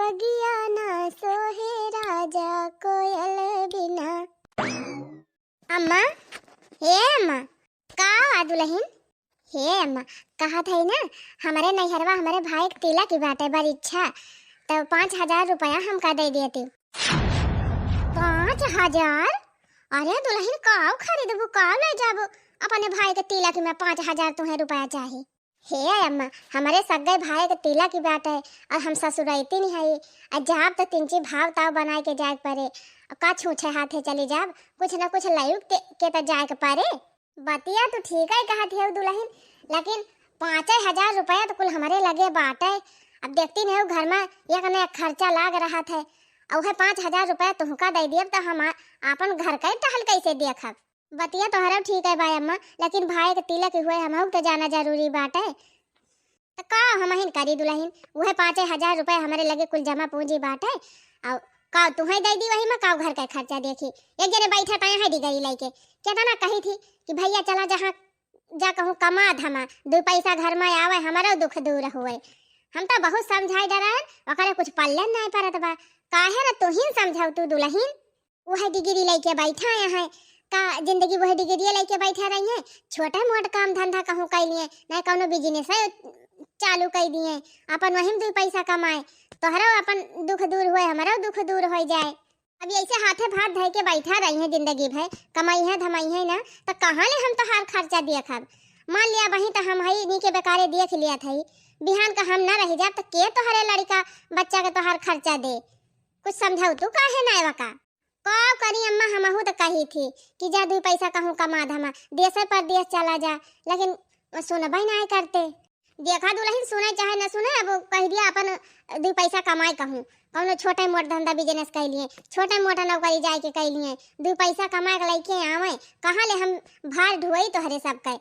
बगिया ना सोहे राजा कोयल बिना। अम्मा, हे अम्मा, का हुआ दुल्हन? हे अम्मा, कहा था ना हमारे नैहरवा हमारे भाई के तिलक की बात है, बड़ी इच्छा तो 5,000 रुपया हमका दे दिए थे। 5,000? अरे दुल्हन का खरीदबू का ले जाबू अपने भाई के तिलक में 5,000 तुम्हें रुपया चाहिए? हे अम्मा, हमारे सगे भाई के तिलक की बात है और हम ससुरैती नहीं है, और जाब तो 3 भाव ताव बनाए के जाए पड़े, का छूछे हाथे चली जाब, कुछ न कुछ लायु के तो जाए के पड़े। बतिया तो ठीक है कहा थी दुल्हन, लेकिन 5,000 रुपया तो कुल हमारे लगे बात है। अब देखती नहीं घर में एक न एक खर्चा लाग रहा था, और वह 5,000 रुपया तुमका दे दिए तो हम अपन घर का टहल कैसे देखब? बतिया तोहरा ठीक है भाई अम्मा, लेकिन भाई के तिलक हुए हम तो जाना जरूरी बात है। तो का हम करी दुल्हन, वह 5,000 रुपये हमारे लगे कुल जमा पूंजी बात है, और का तुम्हें दे दी वही में का घर का खर्चा देखी। एक जने बैठे पाए है डिगरी लेके, कहता ना कही थी कि भैया चला जहाँ जा कहूँ कमा धमा 2 पैसा घर में आवे हमारा दुख दूर हुए। हम तो बहुत समझाई डरान, वकरे कुछ पल्ले नहीं परत बा, काहे ना तू ही समझाऊ तू दुल्हन। वह डिग्री लेके बैठा है का जिंदगी वह डिग्री लेके बैठा रही है, छोटा मोटा काम धंधा कहूँ कर लिए, नहीं कौनो बिजनेस चालू कर दिए, अपन वही 2 पैसा कमाए, तोहरा अपन दुख दूर हुए हमारा दुख दूर हो जाए। अब ऐसे हाथे भात धर के बैठा रही है जिंदगी भर, कमाई है धमाई है ना, तो कहाँ ले हम तोहार खर्चा देखब? मान लिया वही तो हम ही नी के बेकारे देख लिया था, बिहान का हम ना रह जा तो के तोहरे लड़का बच्चा के तोहार खर्चा दे? कुछ समझाऊ तू काहे ना वका का करी अम्मा, हमहू तो कही थी कि जा 2 पैसा कहूँ कमा धमा देश परदेश चला जा, लेकिन सुनबे नहीं करते। देखा दुल्हन सुने चाहे न सुने, अब कह दिया अपन 2 पैसा कमाए कहूँ, कौनो छोटे मोटे धंधा बिजनेस कर लिए, छोटे मोटा नौकरी जाए के कर लिए, 2 पैसा कमा के लेके आवे, कहाँ ले हम भार ढुई तोहरे सब के।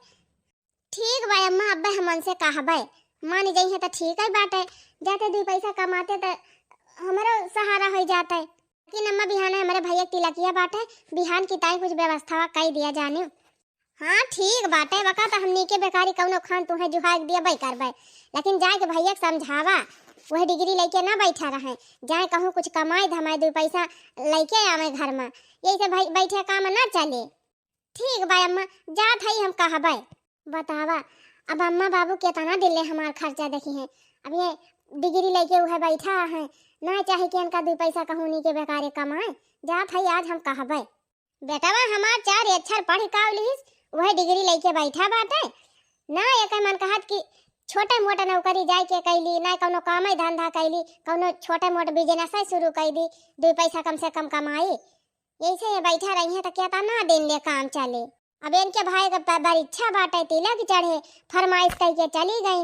ठीक भाई अम्मा, अब हमन से कहबे मान जाइए तो ठीक है बात है, जाते 2 पैसा कमाते तो हमारा सहारा हो जाता है। लेकिन अम्मा बिहान हमारे भैया तिलकिया बात है, बिहान की ताई कुछ व्यवस्था कर दिया जाने। हाँ ठीक बात है, वका तो हमनी के बेकारी कौनो खान तुम्हें जुहाग दिया भाई करबे, लेकिन जाए के भैया समझावा वह डिग्री लेके ना बैठा रहे, जाए कहूँ कुछ कमाए धमाए 2 पैसा लेके आवे घर में, यही से बैठे काम ना चले। ठीक भाई अम्मा, जात है हम कहबे। बतावा अब अम्मा बाबू कितना दिले हमार खर्चा देखी है, अब ये डिग्री लेके वह बैठा है ना, चाहे कि इनका 2 पैसा कहूँ नी के बेकारे कमाए, जात है आज हम कहबे। बेटावा हमार 4 अक्षर पढ़ कावलिस वह डिग्री लेके बैठा बात है ना, एक मन कहत कि छोटे मोटे नौकरी जाए के कैली, ना कौनो काम धंधा कैली, कौनो छोटे मोटे बिजनेस शुरू कर दी, 2 पैसा कम से कम कमाई, ऐसे ये बैठा रही है तो क्या ना दिन ले काम चले। अब इनके भाई का बड़ी इच्छा बाटे तिलक चढ़े, फरमाइश करके चली गई,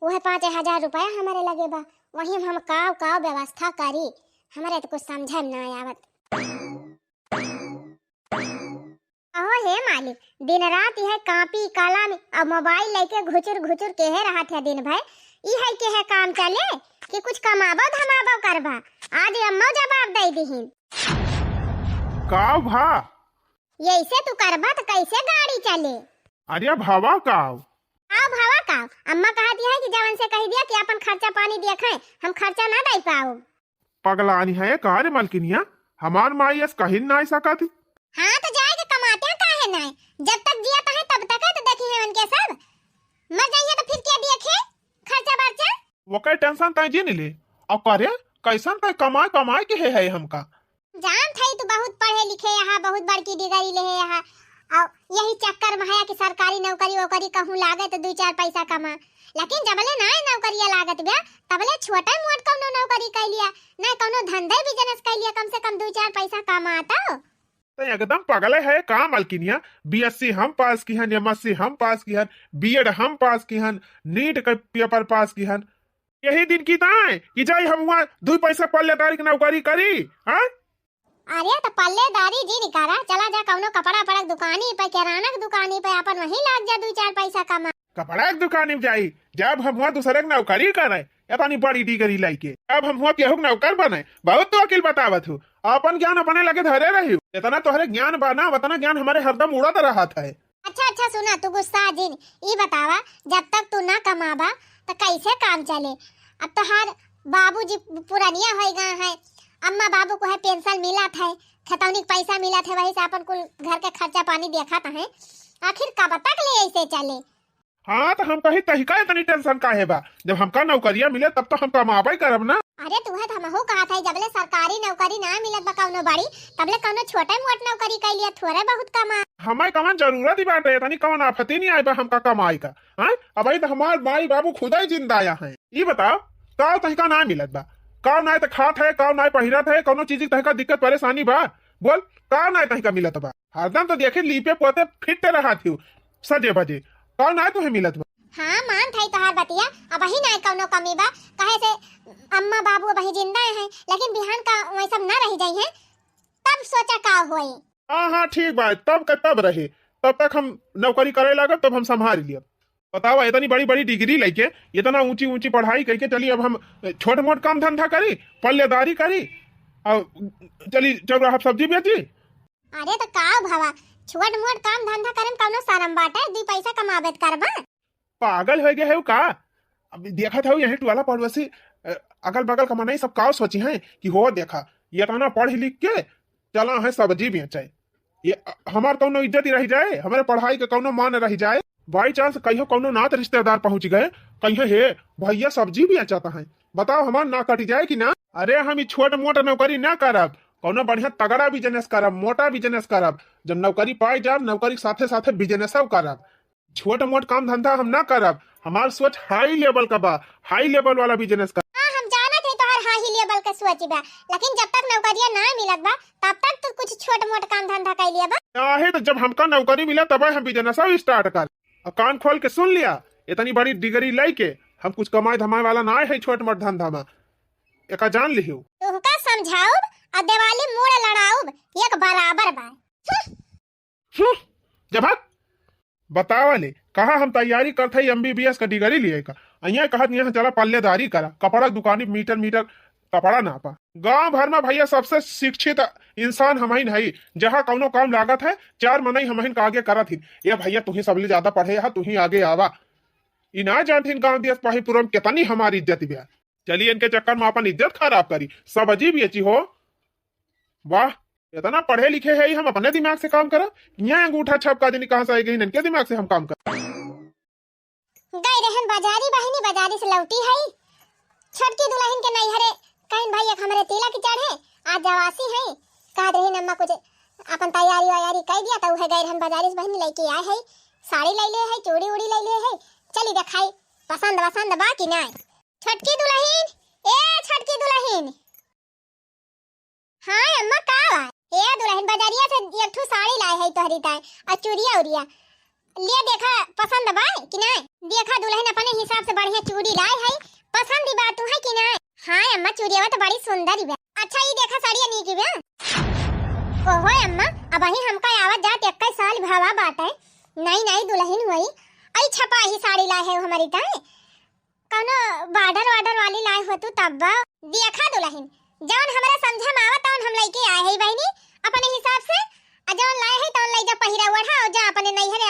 वह 5,000 रुपया हमारे लगे बा, वही हम काव व्यवस्था करी, हमारे तो कुछ समझे ना आवत। अहो हे मालिक, दिन रात यह कापी कलम और मोबाइल लेके घुचुर के रहा थे दिन भर, यह के है काम चले कि कुछ कमाबो धमाबो करबा? आज अम्मा जवाब दे दीहिन का भा ऐसे तू करबा तो कैसे गाड़ी चले? अरे भावा काव आओ भावा का अम्मा कहती है कि जवन से कह दिया कि अपन खर्चा पानी देखे, हम खर्चा ना दे पाओ। पगलानी है कार मलकिनिया, हमार माई ऐस कहीं ना सकती। हाँ तो जाएगा कमाते हैं काहे ना, जब तक जिया है तब तक है, तो देखी है उनके सब मर जाइए तो फिर क्या देखे खर्चा बर्चा? वो कई टेंशन तय जी ले और करे कैसन तय कमाए के है हमका। जान थई तू बहुत पढ़े लिखे यहाँ, बहुत बड़की डिग्री ले यहाँ, और यही चक्कर में है कि सरकारी नौकरी वोकरी कहूँ लागे तो 2-4 पैसा कमा, लेकिन जबले ना नौकरिया लागत बे तबले छोटा मोट कौनो नौकरी कर लिया, ना कौनो धंधा बिजनेस कर लिया, कम से कम 2-4 पैसा कमाता। तो एकदम पगले है का मलकिनिया, बीएससी हम पास की हन, एमएससी हम पास की हन, बीएड हम पास की हन, नीट का पेपर पास की हन, यही दिन की ताए कि जाई हम वहाँ 2 पैसा पल्लेदारी की नौकरी करी। हाँ अरे तो पल्लेदारी जी निकारा, चला जा कौनो कपड़ा पड़ा दुकानी पे, किराना की दुकानी पे, अपन वही लाग जा 2-4 पैसा कमा। कपड़ा की दुकान में जाई, जब हम वहाँ दूसरे की नौकरी करे अपनी बड़ी डिग्री लाइके, अब हम वहाँ केहू नौकर बने, बहुत तो अकिल बतावत हूँ, अपन ज्ञान अपने लगे धरे रही, इतना तोहरे ज्ञान बना उतना ज्ञान हमारे हरदम उड़त रहा था। अच्छा सुना तू गुस्सा जिन, ये बतावा जब तक तू ना कमाबा तो कैसे काम चले? अब तोहार बाबूजी पुरानिया हो गए हैं, अम्मा बाबू को है पेंशन मिला था, खतौनी के पैसा मिला था, वही से अपन कुल घर के खर्चा पानी देखा था है। आखिर कब तक ले ऐसे चले। हाँ तो हम कही तही का इतनी टेंशन काहे बा, जब हमका नौकरिया मिले तब तो हम कमाबे करब ना। अरे तुम्हें तो हमहू कहा था जबले सरकारी नौकरी ना मिलत बा कौनो बड़ी, तबले कौनो छोटे मोट नौकरी कर लिया, थोड़े बहुत कमा। हमें कवन जरूरत ही बाटे, तनी कवन आफत ही नहीं आई बा हमका कमाई का। हाँ अब तो हमार माई बाबू खुद ही जिंदा आया है। ये बताओ का तही का ना मिलत बा, का ना तो खात है, का ना पहिरत है, कोनो चीज तही का दिक्कत परेशानी बा, बोल का ना तही का मिलत बा। हरदम तो देखे लीपे पोते फिट रहा थी सजे बजे, का ना तुम्हें मिलत बा। हाँ मान थाई तोहार बतिया, अब वही ना कौनो कमी बा, कहे से अम्मा बाबू वही जिंदा है, लेकिन बिहान का वही सब ना रह जाई है, तब सोचा का होई। हाँ ठीक बा, तब का तब रहे, तब तक हम नौकरी करे लागत, तब हम संभाल लिया। बताओ इतनी बड़ी बड़ी डिग्री लेके इतना ऊंची ऊंची पढ़ाई करके चली, अब हम छोट मोट काम धंधा करी, पल्लेदारी करी और चली चौराहा सब्जी बेची। अरे तो का भवा, छोट मोट काम धंधा करे में कौनो शरम बाटे, दू पैसा कमाबेत करबा। पागल हो गया है का। अब देखा था यही टुवाला पड़ोसी अगल बगल का मनाई सब का सोची है कि हो देखा ये इतना पढ़ लिख के चला है सब्जी बेचे, ये हमार कौनो इज्जत ही रह जाए, हमारे पढ़ाई का कौनो मान रह जाए। बाई चांस कहियो कौनो नात रिश्तेदार पहुंच गए, कहियो हे भैया सब्जी भी बेचता है, बताओ हमार ना कट जाए कि ना। अरे हम छोट मोट नौकरी ना करब, कौनो बढ़िया तगड़ा बिजनेस करब, मोटा बिजनेस करब, जब नौकरी पाई जाब नौकरी साथे साथे बिजनेस करब, छोट मोट काम धंधा हम ना करब। हमार सोच हाई लेवल का बा, हाई लेवल वाला बिजनेस का। हां हम जानत है तोहर हाई लेवल का सोच बा, लेकिन जब तक नौकरिया ना मिलत बा तब तक तो कुछ छोट मोट काम धंधा कर लिया बा। चाहे तो जब हमका नौकरी मिला तब हम बिजनेस स्टार्ट कर। कान खोल के सुन लिया, इतनी बड़ी डिग्री लेके हम कुछ कमाई धमाई वाला ना है छोट मोट धंधा में, एक जान लियो। तुहका समझाऊब और दिवाली मोड़ लड़ाऊब एक बराबर बा। जब बतावा ले कहा हम तैयारी करते MBBS का डिग्री लिए का, अहिया कहत यहाँ चला पल्लेदारी करा, कपड़ा दुकानी मीटर मीटर कपड़ा नापा। गांव भर में भैया सबसे शिक्षित इंसान हमहिन है, जहाँ कौनो काम लागत है चार मनई हमहिन का आगे करत ही। ये भैया तुही सबले ज्यादा पढ़े है, तुही आगे आवा। ई ना जानथिन गांव देश पाहीपुर में कितनी हमारी इज्जत ब्या, चलिए इनके चक्कर में अपन इज्जत खराब करी, सब अजीब अच्छी हो। वाह इतना पढ़े लिखे है, हम अपने दिमाग से काम करा, यहाँ अंगूठा छप का दिन कहाँ से आएगी, इनके दिमाग से हम काम कर। गई रहन बाजारी बहिनी बाजारी से लौटी है, छटकी दुल्हन के नैहरे कहीं भाई एक हमारे तिलक की चढ़े, आज जवासी है, कह रही अम्मा कुछ अपन तैयारी वैयारी कर दिया, तो है गई रहन बाजारी से बहिनी लेके आए है, साड़ी ले ले है, चूड़ी उड़ी ले ले है, चली दिखाई पसंद वसंद बा कि नहीं। छटकी दुल्हन, ए छटकी दुल्हन। हाँ अम्मा का बा? ए दुल्हन बाजारिया से एक ठो साड़ी लाए है तोहरी ताई और चूड़िया उड़िया ले, देखा पसंद बा कि नहीं। देखा दुल्हन अपने हिसाब से बढ़िया चूड़ी लाई है, पसंद बा तू है कि नहीं। हाँ अम्मा चूड़िया तो बड़ी सुंदर बा। अच्छा ये देखा साड़िया नीक बा। ओहो अम्मा अब ही हमका आवत जात 21 साल भावा बाटे, नई नई दुल्हन हुई, आई छपा ही साड़ी लाए है हमारी ताई, कौनो बॉर्डर वार्डर वाली लाए हो तू तब बा। देखा दुल्हन जौन हमरा समझ में आवत तौन हम लेके आए है बहनी अपने हिसाब से, जौन लाए है तौन ले जा पहिरा ओढ़ा और जा अपने नैहरे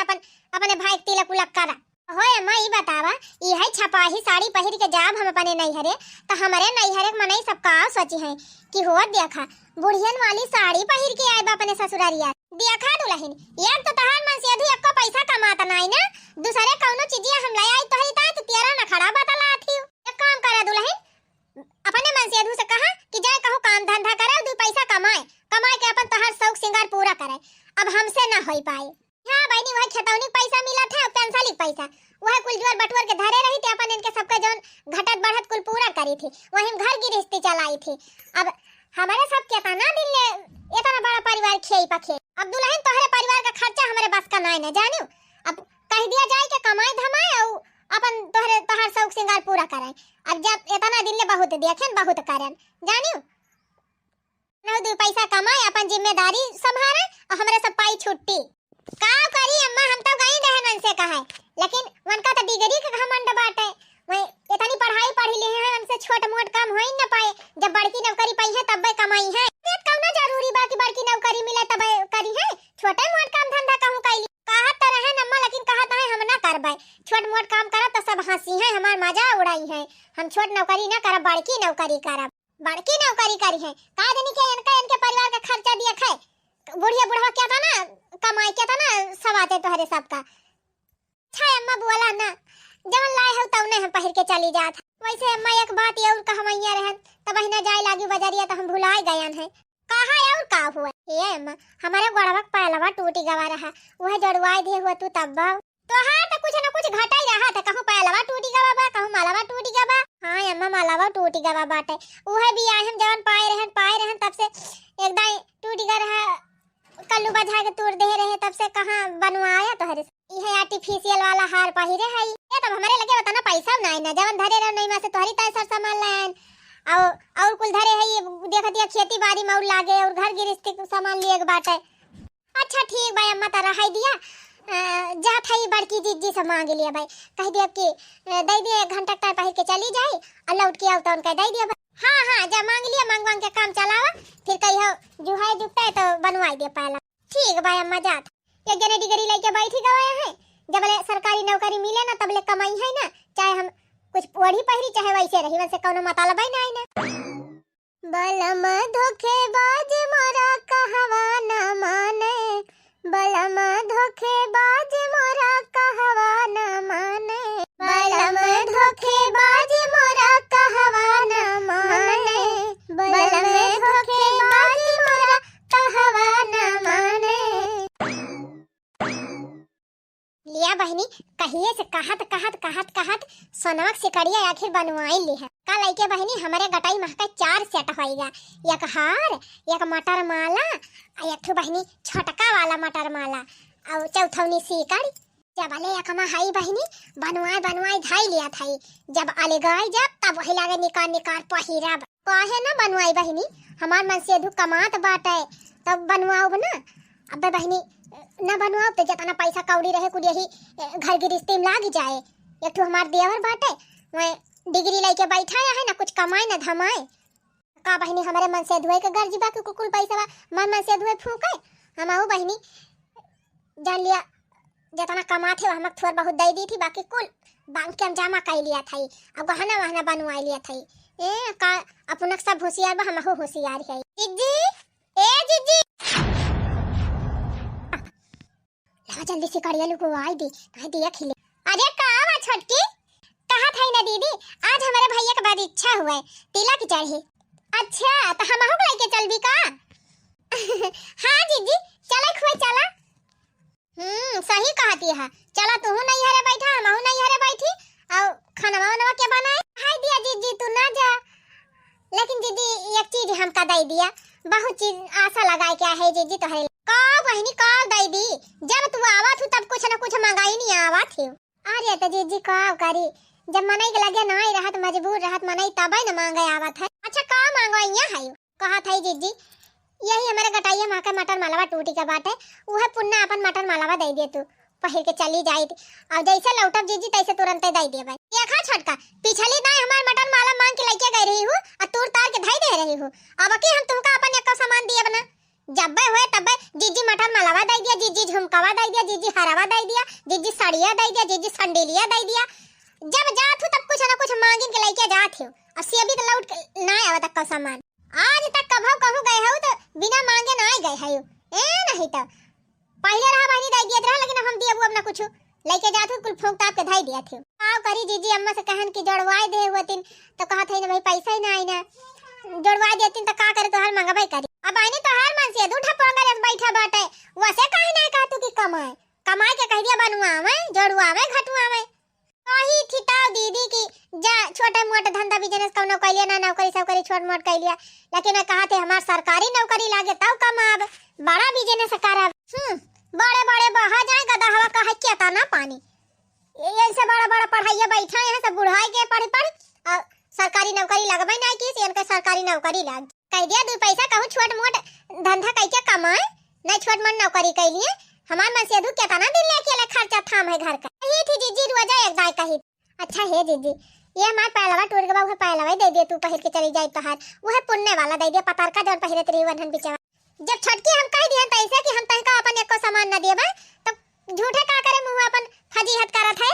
अपने भाई तिलक उलक करा। होय अम्मा ई बतावा, ई है छपाही साड़ी पहिर के जाब हम अपने नैहरे, तो हमारे नैहरे के मनई सब का सोची है कि हो देखा बुढ़ियन वाली साड़ी पहिर के आए बा अपने ससुरारिया। देखा दुल्हन एक तो तहार मन से अधु एको पैसा कमाता नहीं ना, दूसरे कौनो चीजिया हम ले आई तोहरी ता तो तेरा न खड़ा बता लाथी। एक काम करा दुल्हन, अपने मन से अधु से कहा कि जाए कहो काम धंधा करे, दो पैसा कमाए, कमाए के अपन तहार शौक सिंगार पूरा करे। अब हमसे ना हो पाए। हां बहनी वह खतौनी पैसा मिला था, पेंशन पैसा वह कुल जोर बटवर के धरे रही थी, अपन इनके सबके जोन घटत बढ़त कुल पूरा करी थी, वही घर की रिश्ते चलाई थी। अब हमारे सब के तना दिन ले इतना बड़ा परिवार खेई पखे, अब दुल्हन तोहरे परिवार का खर्चा हमारे बस का नहीं न जानू। अब कह दिया जाए कि कमाए धमाए और अपन तोहर शौक सिंगार पूरा करे। अब जब इतना दिन ले बहुत देखें बहुत करन जानू, न दो पैसा कमाए अपन जिम्मेदारी संभाले और हमारे सब पाई छुट्टी का करी। अम्मा हम तो गई रहन से कहा, लेकिन उनका तो डिग्री का घमंड बाटे, वही इतनी पढ़ाई पढ़ी ले हैं, हमसे छोट मोट काम हो ही न पाए, जब बड़की नौकरी पाई है तब कमाई है। कौनो जरूरी बा कि बड़की नौकरी मिले तब करी है, छोटे मोट काम धंधा कहूं कैली कहत तो रहे अम्मा, लेकिन कहत है हम ना करबै, छोट मोट काम करत तो सब सब हंसी है, हमार मजा उड़ाई है। हम छोट नौकरी ना करब, बड़की नौकरी करब, बड़की नौकरी करी है। का देनी के इनके परिवार का खर्चा दिया खाए, बुढ़िया बुढ़वा क्या था ना, कमाई क्या था ना, सब आते तोहरे सबका। अच्छा अम्मा बोला ना, जवन लाए हो तब ने हम पहिर के चली जात। वैसे अम्मा एक बात ये और कहमैया रहन, तब ही ना जाए लागी बजरिया तो हम भुलाए गयन है। कहा और का हुआ ये अम्मा, हमारे गोड़वा पहलवा टूटी गवा रहा, वह जड़वाए दे हुआ तू तब तो हाँ तो कुछ ना कुछ घटा ही रहा था। कहूँ पहलवा टूटी गवा बा, कहूँ मालावा टूटी गवा। हाँ अम्मा मालावा टूटी गवा बाटे, वह भी आए हम जवन पाए रहन तब से एकदम टूटी गा रहा, कल्लू बजा के तोड़ दे रहे, तब से कहाँ बनवाया तो हरे ये आर्टिफिशियल वाला हार पहिरे है। ये तब हमारे लगे बताना पैसा नहीं ना, जवन धरे रहो नहीं में से तोहरी तय सर सामान लाइन और कुल धरे है। ये देख दिया खेती बाड़ी में लागे और घर गृहस्थी के सामान लिए बाटे। अच्छा ठीक भाई अम्मा तारा है दिया, जा थई बड़की जीजी से मांग लिया भाई, कह दिया कि दे दिए 1 घंटा टाइम पहिर के चली जाए और लौट के आओ तो उनका दे दिया। हाँ हाँ जा मांग लिया, मांग के काम चलावा, फिर कहियो जुहाई जुटता है तो बनवाई दे पहला। ठीक भाई अम्मा जात एक जने डिग्री लेके बैठी गवाया है, जब ले सरकारी नौकरी मिले ना तब ले कमाई है ना, चाहे हम कुछ ओढ़ी पहिरी चाहे वैसे रही, वैसे कोनो मतलब ही नहीं ना। बलम धोखेबाज मोरा कहवा न माने, बलम धोखेबाज मोरा कहवा न माने, बलम धोखेबाज मोरा कहवा न माने, बलम धोखेबाज मोरा कहवा न माने। लिया बहनी कहिए से कहत सोनमक सिकड़िया आखिर बनवाई ली है। कल आइके बहनी हमारे गटाई महका 4 सेट होइगा, एक हार, एक मटर माला, एक ठो बहनी छोटका वाला मटर माला और चौथौनी सिकड़ी। जब अले एकमा हाई बहनी बनवाई धाई लिया थाई, जब अले गई जब तब वही लागे निकार पहिरब। काहे ना बनवाई बहनी, हमार मन से दु कमात बाटे तब बनवाओ ना। अबे बहनी न बनवाओ तो जितना पैसा कौड़ी रहे कुल यही घर गृहस्थी में लाग जाए। एक ठो हमार देवर बाटे, मैं डिग्री लेके बैठा है ना, कुछ कमाए ना धमाए। का बहनी हमारे मन से धुए के घर जीवा के कुल पैसा मन से धुए फूके। हम आओ बहनी जान लिया जितना कमाते हम थोड़ा बहुत दे दी थी, बाकी कुल बैंक के हम जमा कर लिया था और गहना वहना बनवा लिया था। ए का अपना सब होशियार बा, हम होशियार है। जीजी ए जीजी ला जल्दी से कड़िया लुको आई दी, कह दिया खिले। अरे कहां छोटकी, कहा था ना दीदी, आज हमारे भैया का बड़ी इच्छा हुआ है तिलक चढ़े। अच्छा तो हम आहू लेके चलबी का? हां जीजी चला खुए चला। सही कहती है, चला तू नहीं हरे बैठा, हम नहीं हरे बैठी और खाना वाना के बनाए। हाय दिया जीजी तू ना जा, लेकिन जीजी एक चीज हमका दे दिया, बहुत चीज आशा लगाए क्या है जीजी तो है। का बहनी का दे दी, जब तू आवत हो तब कुछ ना कुछ मंगाई नहीं आवत हो। अरे तो जीजी का करी, जब मनई के लगे नहीं रहत मजबूर रहत मनई तब न मांगे आवत है। अच्छा का मांगवाइया है? कहा था जीजी यही हमारे गटाइया मां का मटर मालावा टूटी का बात है, वह पुन्ना अपन मटर मालावा दे दे, तू पहिर के चली जाई और जैसे लौटब जीजी तैसे तुरंत दे दे भाई। ये खा छोटका पिछली दाई हमार मटर माला मांग के लेके गई रही हूं और तूर तार के धई दे रही हूं। अब की हम तुमका अपन एक सामान दिए बना, जब हुए तब जीजी मटर मालावा दे दिया, जीजी झुमकावा दे दिया, जीजी हरावा दे दिया, जीजी साड़िया दे दिया, जीजी संडेलिया दे दिया। जब जात हो तब कुछ ना कुछ मांगिन के लेके जात हो, अब से अभी तो लौट ना आवा तक का सामान। आज तक कभो कहूं गए हो तो बिना मांगे ना आ गए हो। ए नहीं तो पहले रहा बहनी दे दिया रहा, लेकिन हम दिए अब ना कुछ लेके जात हो, कुल फूंक ताप के धाई दिया थे। आओ करी जीजी अम्मा से कहन की जोड़वाई दे हुआ तीन तो कहा थे ना भाई पैसा ही ना आई ना, जोड़वा देती तो का करे तो हर मंगा भाई करी। अब आईने तो हर मन से दूठा पोंगल बैठा बाटे, वैसे काहे ना कहा तू की कमाए के कह दिया बनवावे जोड़वावे घटवावे। कही ठिटाव दीदी की जा छोटे मोटे धंधा बिजनेस कौनो कइलिया ना, नौकरी सब करी छोट मोट कइलिया, लेकिन मैं कहा थे हमार सरकारी नौकरी लागे तब कमाब, बड़ा बिजनेस करब। बड़े बड़े बहा जाए गदा हवा कहे केता ना पानी, ऐसे बड़ा बड़ा पढ़ाइया बैठा है सब बुढ़ाई के पढ़ और सरकारी नौकरी लगबै ना की इनका सरकारी नौकरी लाग कह दिया। दो पैसा कहूं छोट मोट धंधा कैके कमाए, नहीं छोट मोट नौकरी कइलिए। हमार मन से दू केता ना दिन लेके ले खर्चा थाम है घर का। ये थी जीजी रोजा एक दाई कही। अच्छा है जीजी ये हमार पहलवा टूट गवा, वो पहलवा दे दे तू पहिर के चली जाई तोहार, वो है पुण्य वाला दे दे पतार का जौन पहिरे तेरी वनहन बिचवा। जब छटकी हम कह दिहन तैसे कि हम तहका अपन एको सामान न देबे तो झूठे का करे मुंह अपन फजीहत करत है।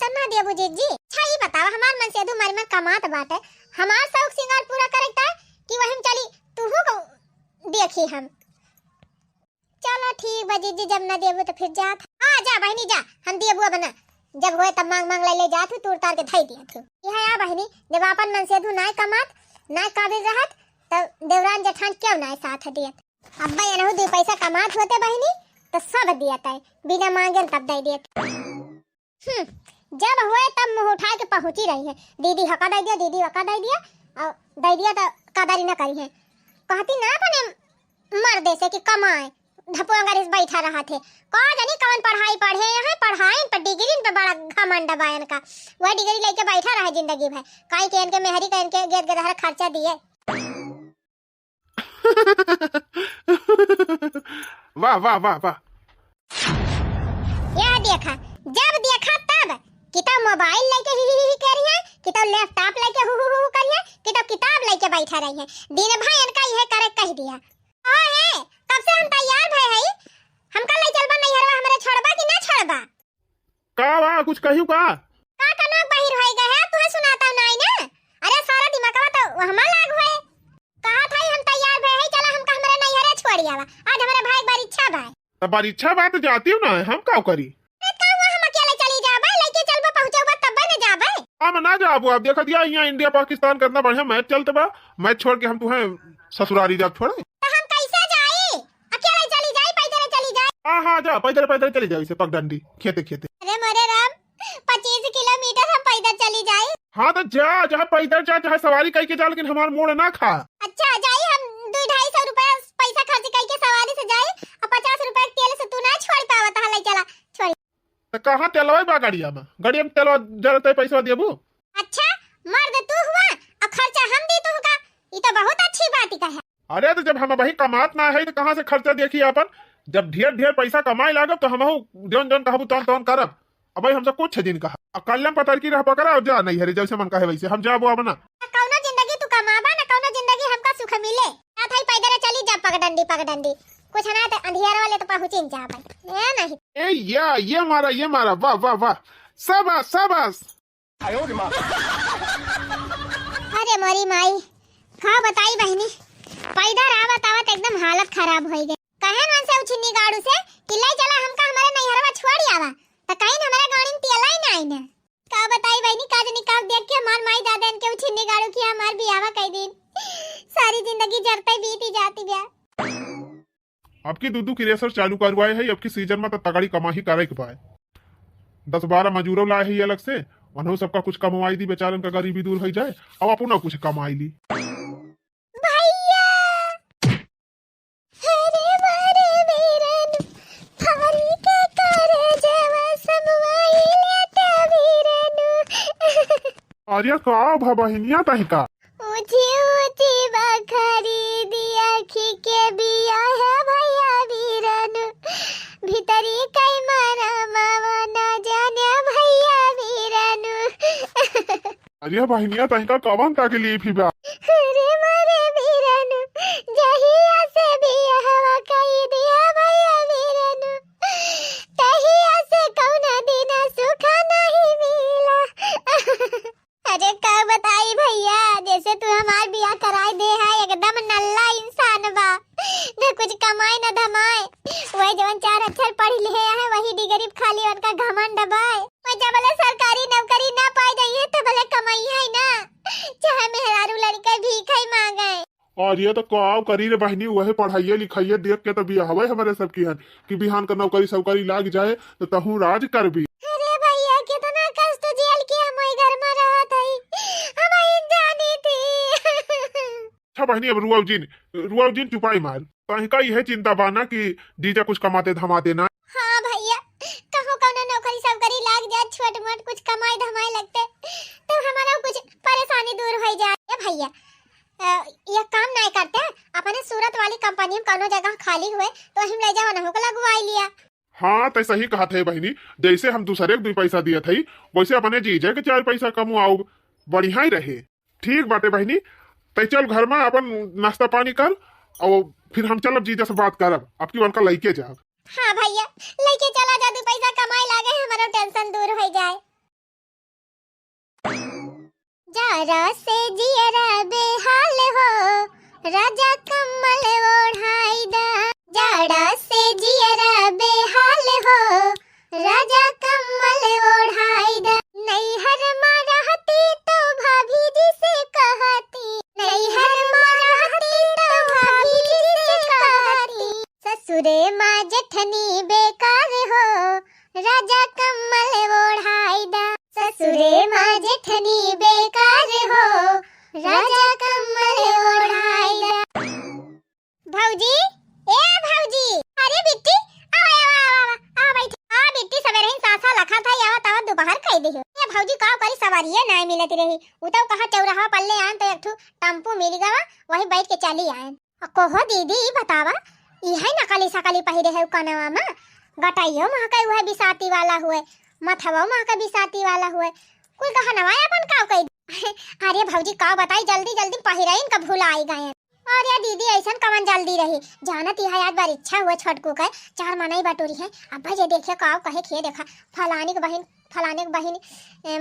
तना देबू जीजी। अच्छा ही बताओ हमार मन से तुम्हारे में कमात बाटे, हमार शौक सिंगार पूरा करता है कि वही चली तूहू को देखी हम। चलो ठीक बा जीजी, जब ना देबू तो फिर जात। हां जा बहनी जा, हम देबू अब ना, जब होए तब मांग मांग ले जात तूर तार के धई दिया तू। यह आ बहनी, जब अपन मन से तू ना कमात ना काबिल रहत तब देवरान जेठान क्यों ना साथ दियत। अब्बा एनहु दो पैसा कमात होते बहनी तो सब दियत है, बिना मांगे तब दे दियत। जब हुए तब मुंह उठा के पहुंची रही है, दीदी हका दे दिया, दीदी हका दे दिया, और दे दिया तो कदर ना करी है। कहती ना अपने मर्दे से कि कमाए, धपोंगर इस बैठा रहा थे। कहा जानी कौन पढ़ाई पढ़े यहाँ, पढ़ाई पर डिग्री पे बड़ा घमंड बायन का, वह डिग्री लेके बैठा रहा जिंदगी भर, काई के इनके मेहरी का इनके गेट गदहर खर्चा दिए। वाह वाह वाह वाह। यह देखा, जब देखा तब कि तो मोबाइल लेके ही कर रही है, कि तो लैपटॉप लेके हु कर रही है, कि तो किताब लेके बैठा रही है। दिन भर इनका यह करे कह दिया। ओए कब से हम तैयार भए हई, हमका ले चलबा नहीं हरवा, हमरे छोड़बा कि ना छोड़बा। का वा कुछ कहियो का कनक बाहिर होई गए है, तुहे सुनाता नहीं ना। अरे सारा दिमागवा तो हमा लाग होए। कहा था हम तैयार भए हई, चला हमका हमरे नहीं हरे छोड़ आवा, आज हमारे भाई बारी इच्छा बा। तब बारी इच्छा बात जाती हूं ना, हम का करी। हम ना जाबो, अब देखा दिया यहाँ इंडिया पाकिस्तान करना बढ़िया मैच चलते बा, मैच छोड़ के हम तुम्हें ससुरारी जाब छोड़े। तो हम कैसे जाए, अकेले चली जाए, पैदल चली जाए। हाँ जा पैदल पैदल चली जाओ, इसे पगडंडी खेते खेते। अरे मोरे राम, 25 किलोमीटर हम पैदल चली जाए। हाँ तो जा, जहाँ पैदल जा चाहे सवारी करके जा, लेकिन हमारा मोड़ ना खा। अच्छा जाए, हम 200-250 रुपया पैसा खर्च करके सवारी से जाए, और 50 रुपया तेल से तू ना छोड़ पावा, तो ले चला छोड़। तो कहाँ तेलवा बा गाड़िया में, गाड़िया में तेलवा जरूरत पैसा देबू। अच्छा मर्द तू हुआ और खर्चा हम दी तू का, ये तो बहुत अच्छी बात का है। अरे तो जब हम वही कमात ना है तो कहाँ से खर्चा देखिए अपन, जब ढेर ढेर पैसा कमाए लागब तो हम जौन जौन कहबू तौन तौन करब। अब भाई हमसे कुछ दिन कहा कल्याण पतर की रह पकड़ा और जा नहीं हरे, जैसे मन कहे वैसे हम जाबो अब ना। कौनो जिंदगी तू कमाबा ना, कौनो जिंदगी हमका सुख मिले ना, थाई पैदल चली जा पगडंडी कुछ ना तो अंधियार वाले तो पहुंचिन जा भाई ए नहीं। ए ये मारा वाह वाह वाह, शाबाश शाबाश। अरे मोरी माई, का बताई बहनी, पैदल आवत आवत एकदम हालत खराब हो गई। कहन मन से उछिनी गाड़ू से कि ले चला हमका हमारे नैहरवा छोड़ आवा, तो कहीं हमारे गाड़ी में तेला ही नहीं ना। का बताई बहनी, का जनी का देख के हमार माई दादा इनके उछिनी गाड़ू की हमार बियाह कई दिन, सारी जिंदगी जरते बीती जाती ब्याह। अब की दूधू की रेसर चालू करवाए है, अब की सीजन में तो तगड़ी कमा ही करे के पाए। 10-12 मजूरों लाए है अलग से, उन्होंने सबका कुछ कमाई दी, बेचारन का गरीबी दूर हो जाए, अब अपना कुछ कमाई ली। भैया हरे मारे वीरन फारी के करे जवा समवाई लेते वीरन। अरे का भबहिनिया तही का ऊंची ऊंची बखरी दिया खी के बिया है भैया वीरन, भीतरी कई मारा मावा ना जाने भैया वीरन। अरे बहिनिया तही का कवन का के लिए भी बा। अरे मारे वीरन जहिया से बिया हवा कई दिया भैया वीरन, तहिया से कौना दिन सुख नहीं मिला। अरे का बताई भैया, जैसे तू हमार बियाह कराई दे है, एकदम नल्ला इंसान बा, न कुछ कमाए न धमाए, वही जवन 4 अक्षर पढ़ लिखे है वही डिग्री खाली उनका घमंड बाय। मैं जब बोले सरकारी नौकरी ना पाई जाइए तो भले कमाई है ना, चाहे मेहरारू लड़के भीख ही मांगे। और ये तो काव करी रे बहनी, वही पढ़ाइए लिखाइए देख के तो बिया हवे हमारे सब की हन कि बिहान का नौकरी सौकरी लाग जाए तो तहू राज कर भी। अरे भैया कितना कष्ट झेल के हम ओई घर में रहत हई, हम ही जानी थी। अच्छा बहनी, अब रुआव जिन चुपाई मार, तही का यह चिंता बाना कि जीजा कुछ कमाते धमाते ना। हाँ भैया, कहो कौनो नौकरी सौकरी लाग जाए, छोट मोट कुछ कमाई धमाई लगते तो हमारा कुछ परेशानी दूर हो जाए। भैया ये काम नहीं करते, अपने सूरत वाली कंपनी में कौनो जगह खाली हुए तो हम ले जाओ नहो को लगवाई लिया। हाँ तो सही कहा थे बहनी, जैसे हम दूसरे को 2 पैसा दिए थे वैसे अपने जीजे के 4 पैसा कमुआओ, बढ़िया ही रहे। ठीक बाटे बहनी, तो चल घर में अपन नाश्ता पानी कर और फिर हम चलब जीजा से बात करब, आपकी उनका लइके जाब। हाँ भैया, लेके चला जा, 2 पैसा कमाई लागे हमारा टेंशन दूर हो जाए। जरा से जियरा बेहाल हो राजा कम्बल ओढ़ाई दा। जरा से जियरा बेहाल हो राजा कम्बल ओढ़ाई दा। नैहर में रहती तो भाभी जी से कहती, नैहर में रहती तो भाभी जी से कहती, ससुरे माँ जेठनी बेकार हो राजा कम्बल ओढ़ाई दा। ससुरे माँ जेठनी बेकार हो राजा कम्बल ओढ़ाई दा। भौजी, ए भौजी, अरे बिट्टी आ बैठी। बिट्टी सवेरे ही सासा लखा था यावा तवा दोपहर कह दी हो। ए भौजी का करी सवारिये नहीं मिलती रही। उतव कहा चौराहा पल्ले आन तो एक ठू टम्पू मिल गवा, वही बैठ के चली आए। कोहो दीदी बतावा, इहे नकली सकली पहिरे है कनवा में, गटाइयो महका हुए बिसाती वाला हुए, मथवा महका बिसाती वाला हुए, कोई कहा नवाया अपन का कह। अरे भौजी का बताई, जल्दी जल्दी पहिराइन का भूल आई गए। अरे दीदी ऐसा कवन जल्दी रही, जानत यह आज बार इच्छा हुआ छोटकू का चार मनाई बटोरी है। अब भाई देखे का कहे खे देखा फलानी के बहन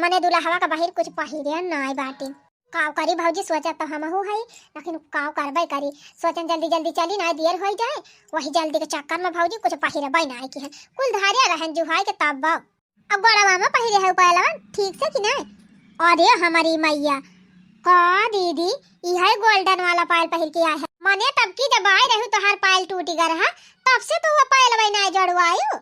मने दुल्हवा का बहिन कुछ पहिरे नाई बाटी। काव करी भौजी सोचा तो हम हो है, लेकिन काव करबे करी, सोचन जल्दी जल्दी चली ना देर हो जाए, वही जल्दी के चक्कर में भौजी कुछ पहिरे बनाए की है। कुल धारिया रहन जुहाई के तब अब बड़वा में पहिरे है पहलवा ठीक से कि नहीं। अरे हमारी मैया का दीदी यह गोल्डन वाला पायल पहिर के आया है, मने तब की जब आए रहू तो हर पायल टूटी गर है, तब से तो वो पायल वही ना जड़वायु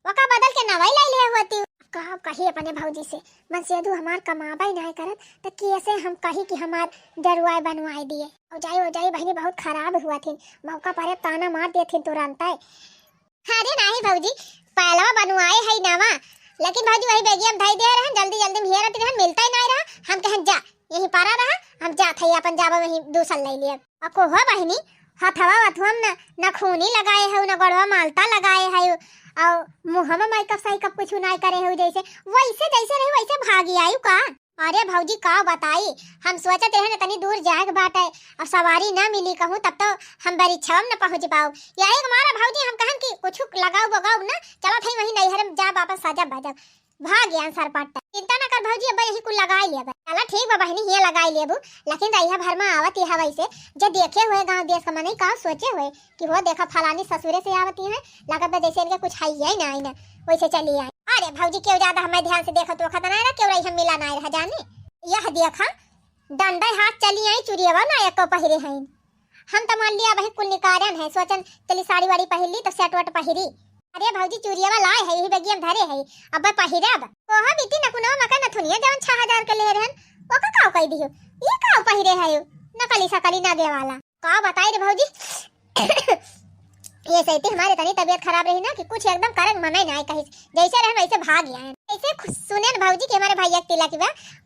वका बदल के नवाई लाई ले होती। कहा कही अपने भौजी से मन से यदु हमार कमाबा ही नहीं करत तो कैसे हम कही कि हमार जड़वाई बनवाई दिए। हो जाई बहनी बहुत खराब हुआ थी, मौका पर ताना मार दिए थी तुरंत। अरे नहीं भौजी पायलवा बनवाए है नवा, लेकिन भौजी वही बेगी हम धई दे रहे जल्दी जल्दी में हेरत रहन मिलता ही नहीं रहा। हम कहें जा यही पारा रहा, हम जात है अपन जाबा वही दूसर ले लिए। अको हो बहनी हथवा वथवा में न खूनी लगाए है न गड़वा मालता लगाए है और मुंह में मेकअप सही कब कुछ नहीं करे है, जैसे वैसे जैसे रहे वैसे भागी आयु का। अरे भौजी का बताई, हम सोचते रहे तनी दूर जाए बाट है और सवारी न मिली कहूँ तब तो हम बरीछाव न पहुँच पाओ। यही हमारा भौजी हम कहन कि कुछ लगाओ बगाओ ना, चलो थे वही नैहर में जा वापस साजा बाजा भाग गया सर पाट। चिंता न कर भौजी, अब यही कुल लगाई ले। चला ठीक बा बहनी ये लगाई लेबू, लेकिन रैया भर में आवत है वैसे जो देखे हुए गांव देश का मने का सोचे हुए कि वो देखा फलानी ससुरे से आवती है, लगत जैसे इनके कुछ है ही नहीं ना वैसे चली आई। अरे भौजी क्यों ज्यादा हमें ध्यान से देखो तो खतना रहा क्यों रही हम मिला नहीं रहा जाने। यह देखा डंडा हाथ चली आई चुरियावा ना एक पहिरे हैं। हम तो मान लिया वही कुल निकारन है, सोचन चली साड़ी वाड़ी पहन ली तो सेट वट पहिरी। अरे भौजी चूड़ियावा लाए है यही बेगी हम धरे है, अब पहिरे अब कोहा बीती नकुनो मका नथुनिया जवन 6000 के ले रहन ओ का काव कह दियो, ये काव पहिरे है नकली सकली नागे वाला। का बताई रे भौजी ये सही हमारे तनी तबीयत खराब रही ना कि कुछ एकदम करंग मनाई नहीं कही, जैसे रहे वैसे भाग आए। ऐसे सुने न भौजी कि हमारे भैया तिलक की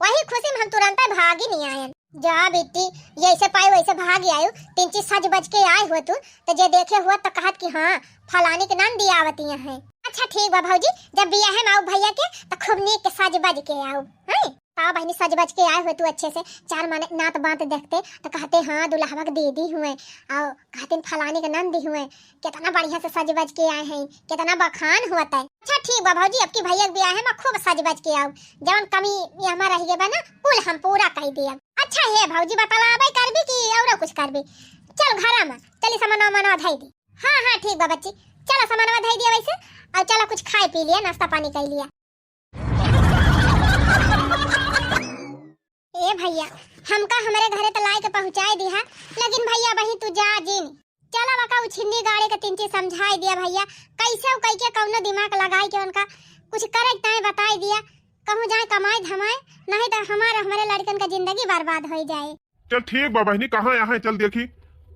वही खुशी में हम तुरंत भाग ही नहीं आए। जा बेटी जैसे पाए वैसे भाग आयो, 3 चीज सज बज के आए हो तो जे देखे हुआ तो कहत कि हाँ फलानी के नाम दिया आवती है। अच्छा ठीक बा भौजी, जब बिया है माऊ भैया के तो खूब नीक के सज बज के आओ हैं। ता बहनी सज बज के आए हो तू अच्छे से, चार माने नात बात देखते तो कहते हाँ दुल्हवा के दीदी हुए और कहते फलानी के नंदी हुए, कितना बढ़िया से सज बज के आए हैं, कितना बखान हुआ है। अच्छा ठीक बा भौजी, अब की भैया के बिया है मैं खूब सज बज के आओ, जवन कमी हमारा रह गया ना कुल हम पूरा कह दिया। अच्छा है भौजी बताला भाई करबी कि और कुछ करबी, चल घर में चली सामान मना धई दी। हाँ हाँ ठीक बा बच्ची, चलो सामान धई दिया वैसे और चलो कुछ खाए पी लिया नाश्ता पानी कर लिया। ए भैया हमका हमारे घरे तो लाई के पहुंचाए दिया, लेकिन भैया वही तू जा जिन चला बका उछिंदी गाड़ी के 3 चीज समझाई दिया भैया, कैसे कह के कौनो दिमाग लगाई के उनका कुछ करे ताए बताई दिया, कहूँ जाए कमाए धमाए नहीं तो हमारे लड़कन का जिंदगी बर्बाद हो जाए। चल ठीक बा बहनी कहाँ यहाँ चल देखी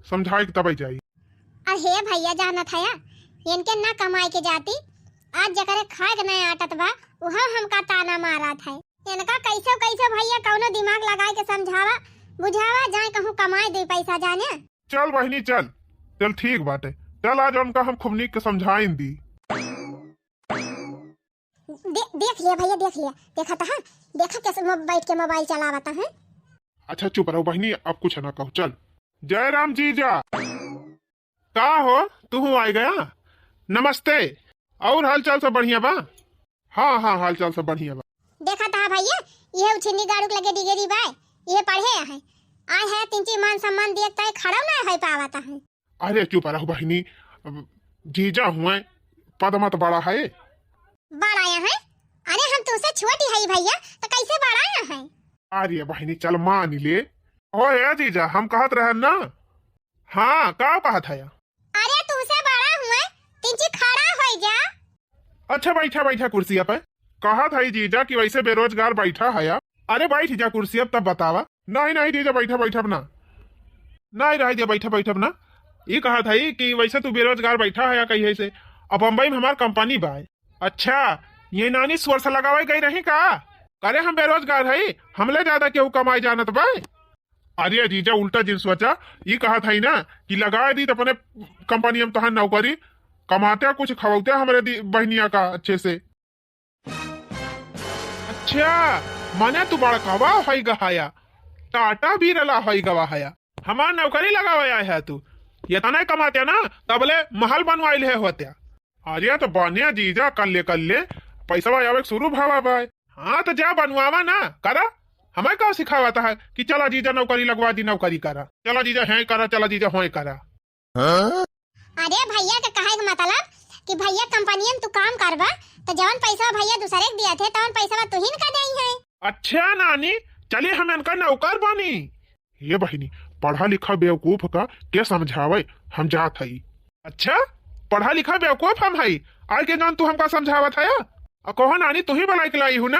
समझाए के तब जाई। अरे भैया जाना था इनके ना कमाए के जाती, आज जकरे खाए के नहीं आटत बा वह हमका ताना मारा था। इनका कैसे कैसे भैया कौनो दिमाग लगाए के समझावा बुझावा जाए कहूँ कमाए दे पैसा जाने। चल बहनी चल चल ठीक बाटे, चल आज उनका हम खूब नीक के समझाइन दी। देख लिया भैया देख लिया, देखा था देखा कैसे बैठ के मोबाइल चलावता है। अच्छा चुप रहो बहनी अब कुछ ना कहो, चल जय राम जीजा। का हो तू आ गया, नमस्ते। और हाल चाल सब बढ़िया बा? हाँ हाँ हाल चाल सब बढ़िया बा। देखा था भैया ये उछिनी गाड़ू लगे डिगरी बाय ये पढ़े है आय है तिंची मान सम्मान देखता है खड़ा ना है पावाता है। अरे चुप रहो बहनी, जीजा हुए पद मत बड़ा है। बड़ाया है? अरे हम तुमसे छोटी है भैया तो कैसे बड़ाया है? अरे बहनी चल मान ले। ओ है जीजा हम कहत रहे ना। हाँ का कहत है? अरे तुमसे बड़ा हुए तिंची खड़ा हो जा। अच्छा बैठा बैठा कुर्सी पे। कहत है जीजा कि वैसे बेरोजगार बैठा है। अरे बैठ जा कुर्सी अब तब बतावा। नहीं नहीं जीजा बैठा बैठा ना, नहीं रह जा बैठा बैठा ना। ये कहा था कि वैसे तू बेरोजगार बैठा है या कहीं से। अब बम्बई में हमार कंपनी बा। अच्छा ये नानी स्वर से लगावे गई नहीं का? अरे हम बेरोजगार है, हमले ज्यादा केहू कमाई जानत बा। अरे जीजा उल्टा जिन सोचा, ये कहा था ना कि लगा दी तो अपने कंपनी में तोहर नौकरी कमाते कुछ खवाते हमारे बहनिया का अच्छे से। अच्छा माने तू बड़ा कवा है गहाया, टाटा भी रला है गवाहाया, हमार नौकरी लगावाया है तू। ये तना कमाते ना तबले महल बनवाइल है होते। अरे तो बनिया जीजा कर ले पैसा आवे शुरू भावा भाई। हाँ तो जा बनवावा ना करा। हमें क्या सिखावाता है कि चला जीजा नौकरी लगवा दी, नौकरी करा, चला जीजा है करा, चला जीजा हो करा। अरे भैया का कहे का मतलब कि भैया कंपनी में तू काम करबा तो जवन पैसा भैया दूसरे के दिया थे तवन पैसा तू ही का देई है। अच्छा नानी चलिए हम इनका नौकर बनी। ये बहनी पढ़ा लिखा बेवकूफ का क्या समझावे, हम जात हई। अच्छा पढ़ा लिखा बेवकूफ हम हई, आज के जान तू हमका समझावत है। कहो नानी तू ही बना के लाई हूँ ना।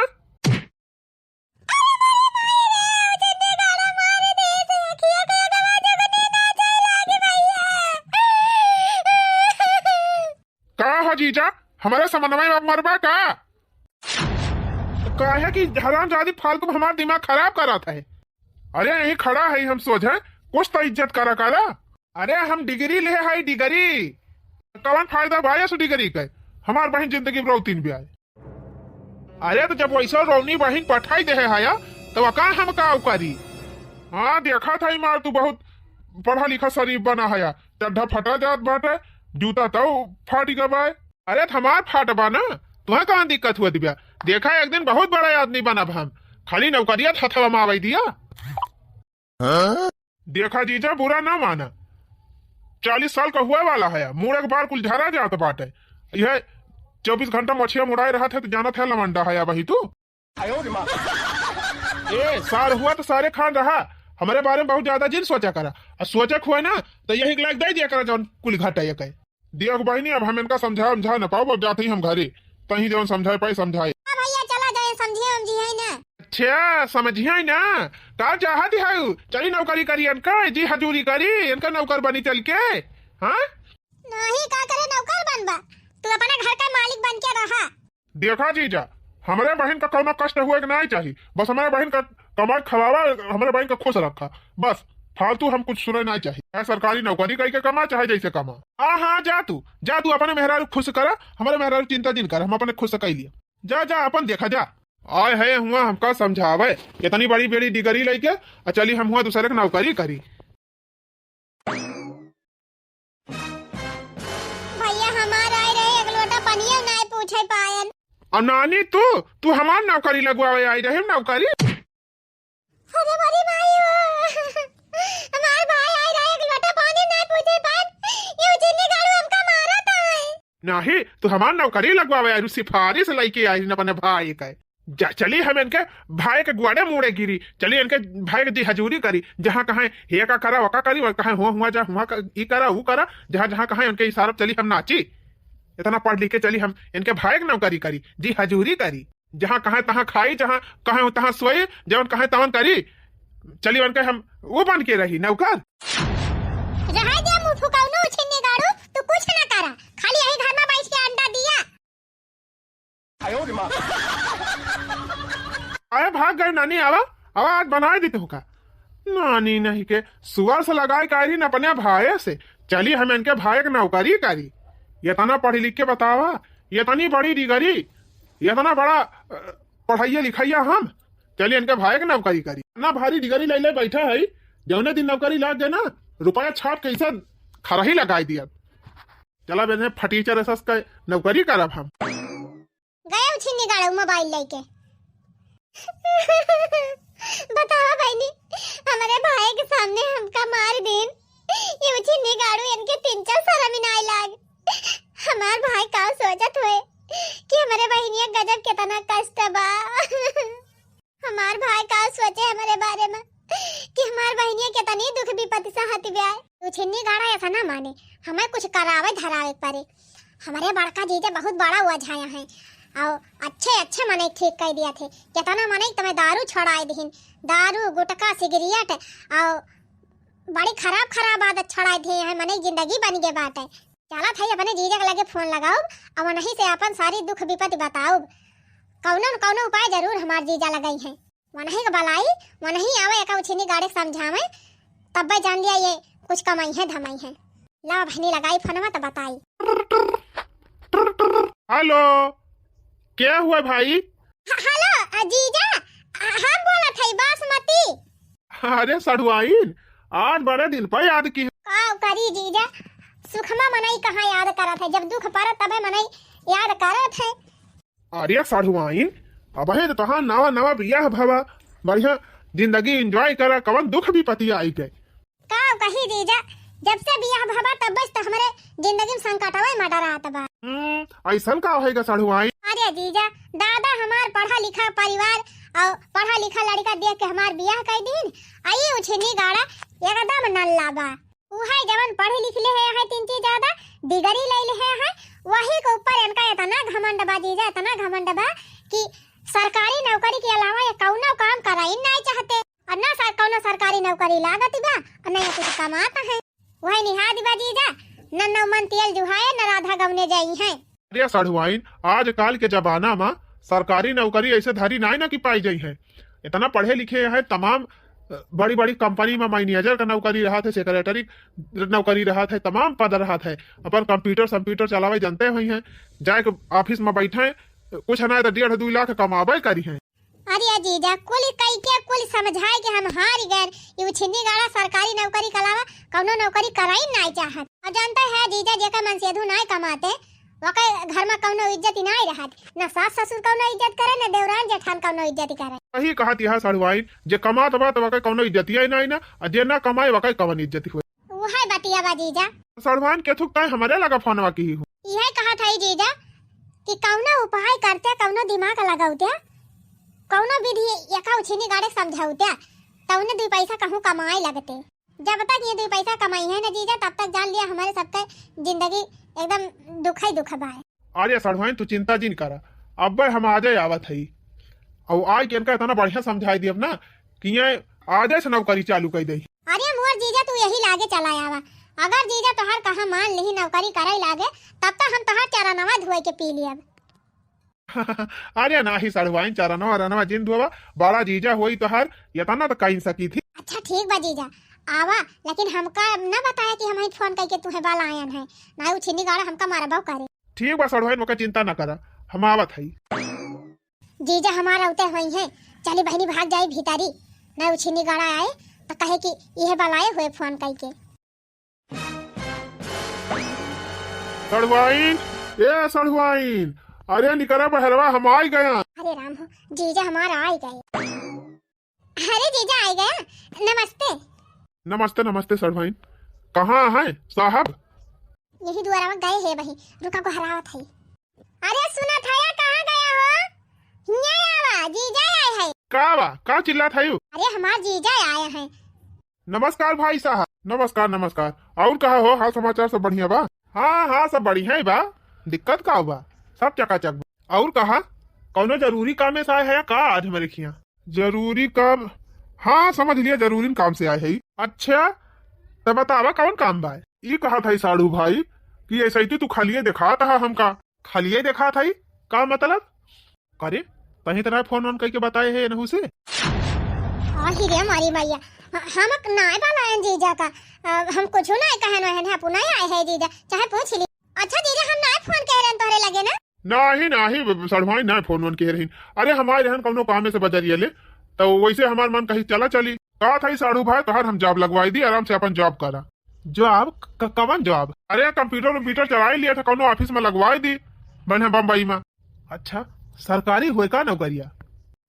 का हो जीजा हमारे समन्वय में मरबा का? है कि हरामजादी फालतू हमारा दिमाग खराब करा था। अरे यही खड़ा है हम सोचे कुछ तो इज्जत करा करा। अरे हम डिग्री ले है डिग्री, कौन फायदा भाई उस डिग्री का? हमार बहन जिंदगी में रोतीन भी आए। अरे तो जब वैसा रोनी बहन पठाई दे है तो वका हम का करी। हाँ देखा था मार तू बहुत पढ़ा लिखा शरीफ बना है, चड्ढा फटा जात बाटे, जूता तो फाट गए। अरे हमार फाटबा ना, तुम्हें कहाँ दिक्कत हुआ दिव्या? देखा एक दिन बहुत बड़ा आदमी बना हम, खाली नौकरिया हथवा में आवाई दिया। देखा जीजा बुरा ना माना, 40 साल का हुआ वाला है, मुड़ एक बार कुल झरा जात बाटे। यह 24 घंटा मछिया मुड़ाए रहा था तो जाना था लमंडा है वही तू। ए सार हुआ तो सारे खान रहा, हमारे बारे में बहुत ज्यादा जिन सोचा करा, और सोचा हुआ ना तो यही लाग दे दिया करा जौन कुल घाटा ये कहे दिया बहनी। अब हम इनका समझा न पाओ, अब जाते ही हम घरे तही जौन समझाए पाए समझाए। भैया चला जाए समझिए समझिए ना। अच्छा समझिए ना का चाहत है? चली नौकरी करी इनका, जी हजूरी करी इनका नौकर बनी चल के। हाँ नहीं का करे नौकर बनबा, तू अपना घर का मालिक बन के रहा। देखा जीजा हमारे बहन का कोनो कष्ट हुए कि नहीं चाहिए, बस हमारे बहन का कमाई खवावा, हमारे बहन का खुश रखा बस, फालतू हम कुछ सुने नहीं चाहिए। सरकारी नौकरी करके कमा चाहे जैसे कमा। हाँ जा तू अपने मेहरारू खुश करा, हमारे मेहरारू चिंता दिन कर, हम अपने खुश कर लिया। जा जा अपन देखा जा आए है हुआ हमका समझावे इतनी बड़ी बड़ी डिग्री लेके चली हम हुआ दूसरे की नौकरी करी। भैया हमारा आए रहे एक लोटा पनिया नहीं पूछे पायन। और नानी तू हमार नौकरी लगवावे आई रहे नौकरी। अरे बड़ी भाई हमार भाई आए रहे एक लोटा पानी नहीं पूछे पायन, ये उजनी गाड़ू हमका मारा था। नहीं तू हमार नौकरी लगवावे आई, सिफारिश लेके आई अपने भाई का। चली हम इनके भाई के गुआड़े मुड़े गिरी, चली इनके भाई की हजूरी करी, जहाँ कहा हे का करा वका करी, कहा हुआ जा हुआ ई करा वो करा, जहाँ जहाँ कहा उनके इशारा चली हम नाची। इतना पढ़ लिख के चली हम इनके भाई की नौकरी करी, जी हजूरी करी, जहाँ कहा तहाँ खाई, जहाँ कहा तहाँ सोई, जवन कहा तवन करी, चली उनके हम वो बन के रही नौकर। तू कुछ ना करा, खाली यही घर में बैठ के अंडा दिया। अरे भाग गए नानी, आवा आज बना देते हो का? नानी नहीं के सुअर से लगाए करी न अपने भाई से, चली हम इनके भाई की नौकरी करी। ये तना पढ़ी लिख के बतावा, ये तनी बड़ी डिग्री, ये तना बड़ा पढ़ाइया लिखाइया हम, चलिए इनके भाई की नौकरी करी। ना भारी डिग्री ले ले बैठा है, जौने दिन नौकरी लग गए ना रुपया छाप कैसे खरा ही लगाई दिया। चला मैंने फटीचर का नौकरी करब हम। गए मोबाइल लेके। बताओ बहनी, हमारे भाई के सामने हमका मार देन, ये मुझे निगाड़ू इनके 3-4 साल में ना लाग। हमार भाई का सोचत हुए कि हमारे बहनिया गजब कितना कष्ट बा। हमार भाई का सोचे हमारे बारे में कि हमार बहनिया कितनी दुख विपत्ति सहती ब्याह। तू छिन्नी गाड़ा ऐसा ना माने, हमें कुछ करावे धरावे पड़े। हमारे बड़का जीजा बहुत बड़ा हुआ झाया है और अच्छे मने ठीक कर दिया थे। कितना मने तुम्हें दारू छड़ाए दीन, दारू गुटखा सिगरेट और बड़ी खराब आदत छड़ाए थे। है मने जिंदगी बन गई बात है। चला था अपने जीजा के लगे फोन लगाओ और वहीं से अपन सारी दुख विपत्ति बताओ। कौनो उपाय जरूर हमार जीजा लगाई है। वहीं के बलाई वहीं आवे एक उछनी गाड़ी समझावे, तब जान लिया ये कुछ कमाई है धमाई है। ला बहनी लगाई फोनवा तो बताई। हेलो, क्या हुआ भाई? हेलो जीजा, हम बोला थे बासमती। अरे सड़ुआइन, आज बड़े दिन पर याद की। का करी जीजा, सुखमा मनई कहाँ याद करा था, जब दुख पड़ा तबे मनई याद करा थे। अरे सड़ुआइन, अब है तो तहां नवा बियाह भवा, बढ़िया जिंदगी एंजॉय करा, कवन दुख भी पति आई गए। का कही जीजा, जब से बियाह भवा तब तो हमारे जिंदगी में संकटवा मडा रहा था। ऐसा का होएगा सड़ुआइन? अरे जीजा, दादा हमार पढ़ा लिखा परिवार और पढ़ा लिखा लड़का देख के हमार बियाह कर दीन। आई उछनी गाड़ा एकदम नल्ला बा। उहे जवन पढ़े लिखले है 3 ज्यादा डिग्री ले ले है, वही के ऊपर इनका इतना घमंड बा जीजा, इतना घमंड बा कि सरकारी नौकरी के अलावा ये कौनो काम कराई नहीं चाहते। और ना कौनो सरकारी नौकरी लागत बा और ना कुछ कमाता है। वही निहाद बा जीजा, न मन तेल जुहाए न राधा गवने जाई है। अरे सड़ुआइन, आजकल के जमाना में सरकारी नौकरी ऐसे धारी नहीं ना की पाई जाई है। इतना पढ़े लिखे है, तमाम बड़ी कंपनी में मैनेजर का नौकरी रहा थे, सेक्रेटरी नौकरी रहा थे, तमाम पद रहा थे। अपन कंप्यूटर चलावे जानते हुए हैं, जाए ऑफिस में बैठे कुछ ना तो 1.5-2 लाख कमावे करी है। अरे जीजा, कुल समझाए कि हम हार गए। ये उछनी गाड़ा सरकारी नौकरी के अलावा कौनो नौकरी कराई नहीं चाहत। और जानता है जीजा, जेका मन सेधु नहीं कमाते वके घर में कौनो इज्जत ही नहीं रहत। न सास ससुर कौनो इज्जत करे, न देवरान जेठान कौनो इज्जत करे। वही कहत यह सड़ुआइन, जे कमात बा तो वके कौनो इज्जत ही नहीं ना, और जे ना कमाए वके कवन इज्जत हुए। वही बतिया बा जीजा। सड़ुआइन के थुक हमारे लगा फोनवा की हूँ। यह कहा था जीजा कि कौनो उपाय करते, कौनो दिमाग लगाउते, कौनो विधि एका उछनी गाड़े समझाउते, तौने 2 पैसा कहूँ कमाए लगते। जब तक ये 2 पैसा कमाई है ना जीजा, तब तक जान लिया हमारे सबका जिंदगी एकदम दुख बा। अरे सड़ुआइन, तू चिंता जिन करा, अब हम आजे आवत है और आज के इनका इतना बढ़िया समझाई दियब ना कि ये आजे से नौकरी चालू कर दे। अरे मोर जीजा, तू यही लागे चला आवा। अगर जीजा तोहार कहा मान ली नौकरी करे लागे, तब तक हम तोहार चरणवा धोए के पी लियब। अरे ना ही सड़ुआइन, चरणवा जिन धोवा, बड़ा जीजा हुई तो हर इतना तो कहीं सकी थी। अच्छा ठीक बा जीजा, आवा, लेकिन हमका न बताया कि हम फोन करके तुम्हें बाल आयन है ना उछनी गाड़ा हमका मारबाव करे। ठीक बा सड़ुआइन, मोका चिंता न करा, हम आवत है। जीजा हमारा उते हुई है, चली बहनी भाग जाए भीतरी, ना उछनी गाड़ा आए तो कहे कि यह बाल आए हुए फोन करके। सड़ुआइन, ए सड़ुआइन, अरे निकरा बहरवा, हम आ गया। अरे राम हो, जीजा हमारा आ गए। अरे जीजा आ गया, नमस्ते। नमस्ते नमस्ते सड़ुआइन, कहाँ है साहब? यही द्वारा में गए है वही, रुका को हरावत है। अरे सुना था या कहाँ गया हो? यहाँ आवा, जीजा आए है। का चिल्लात है? अरे हमार जीजा आया है। नमस्कार भाई साहब। नमस्कार। और कहा हो, हाल समाचार सब बढ़िया बा? हाँ सब बढ़िया है बा, दिक्कत का बा? सब चकाचक बा। और कहा कौनो जरूरी काम में से आए है का आज हमारे खिया? जरूरी काम? हाँ समझ लिया, जरूरी काम से आए है। अच्छा तो बतावा कौन काम बा? ये कहा था साड़ू भाई कि ऐसा ही तू खालिए देखा था हमका। खालिए देखा था का मतलब? करे तही तरह फोन करके बताए है नहू से। रे हमारी भैया, हम नाय वाला है जीजा का, हम कुछ ना कहन है, पुना आए है जीजा, चाहे पूछ ली। अच्छा जीजा, हम नाय फोन कह रहे तोरे लगे ना? नहीं सड़भाई ना फोन कह रही। अरे हमारे रहन कौनो काम से बजरिए ले, तो वैसे हमार मन कहीं चली कहा था साड़ू भाई तोहर हम जॉब लगवाई दी, आराम से अपन जॉब करा। जॉब? कवन जॉब? अरे कंप्यूटर चला लिया था, कौनो ऑफिस में लगवाई दी बढ़िया बम्बई में। अच्छा सरकारी हुए का नौकरिया?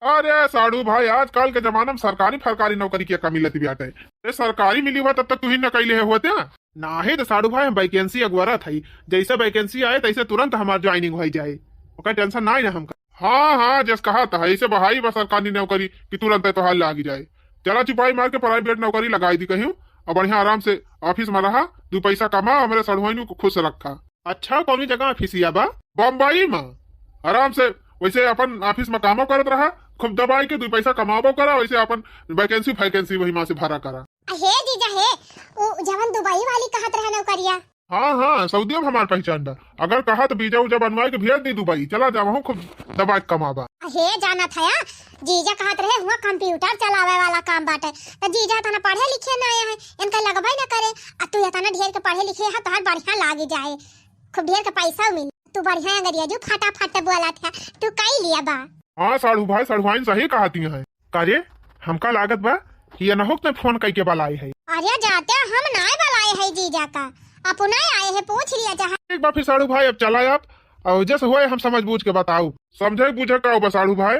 अरे साड़ू भाई, आजकल के जमाना में सरकारी फरकारी नौकरी की कमी लेती बाटे। ये सरकारी मिली हुआ तब तक तू ही न कैले होते ना ही तो साड़ू भाई हम वैकेंसी अगवारा थी, जैसे वैकेंसी आए तैसे तुरंत हमार ज्वाइनिंग हो जाए, ओकर टेंशन ना ही ना हमका। हाँ हाँ, जैसे कहा था ऐसे बहाई बस सरकारी नौकरी की तुरंत तो हाल लागी जाए। चला चिपाई मार के प्राइवेट नौकरी लगाई दी कहीं और बढ़िया आराम से ऑफिस में रहा, 2 पैसा कमा, हमारे सड़ुआइनू को खुश रखा। अच्छा कौन जगह ऑफिसिया बा? बम्बई में आराम से वैसे अपन ऑफिस में कामो करत रहा, खूब दबाई के 2 पैसा कमाबो करा, वैसे अपन वैकेंसी वही माँ से भरा करा। हे जीजा हे, ओ जवन दुबई वाली कहत रहा नौकरिया। हाँ हाँ, सऊदी में हमार पहचान बा। अगर कहा तो वीजा उजा बनवाए के भेज दी दुबई, चला जावा खूब दबा के कमाबा। हे जाना था या जीजा कहत रहे हुआ कंप्यूटर चलावे वाला काम बाटे, तो जीजा तना पढ़े लिखे ना आए हैं, इनका लगबई ना करे। आ तू तना ढेर के पढ़े लिखे है, तोहार बढ़िया लागी जाए, खूब ढेर के पैसा मिल, तू बढ़िया अंगरिया जो फटाफट बोला था, तू कई लिया बा। हाँ साड़ू भाई, सड़ुआइन सही कहती है। कार्य हमका लागत बा कि ये नहुक ने फोन कई के बलाई है। अरे जाते हम नाय बलाए है जीजा का, अपना आए है, पूछ लिया जहाँ। एक बार फिर साड़ू भाई अब चला आप, और जैसे हुआ हम समझ बूझ के बताऊ, समझे बूझे का बस साड़ू भाई।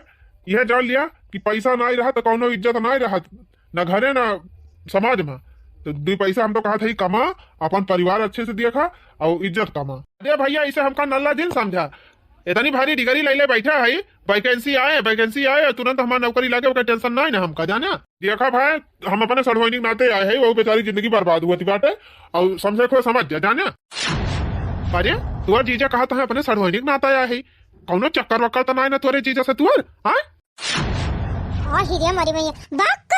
यह जान लिया कि पैसा नहीं रहा तो कौनो इज्जत नहीं रहा, न घरे न समाज में। तो 2 पैसा हम तो कहा था कमा, अपन परिवार अच्छे से देखा और इज्जत कमा। अरे भैया इसे हमका नल्ला दिन समझा, इतनी भारी डिग्री ले ले बैठा है, वैकेंसी आए तुरंत हमारा नौकरी लगे, उसका टेंशन नहीं ना हमका। जाना देखा भाई, हम अपने सड़ुआइनी नाते आए है, वो बेचारी जिंदगी बर्बाद हुआ थी बाटे, और समझे को समझ जा। जाना अरे तुअर जीजा कहा था अपने सड़ुआइनी नाते आया है, कौनो चक्कर वक्कर तो नहीं ना तोरे जीजा से तुअर? हाँ हिरिया मरी भैया बाक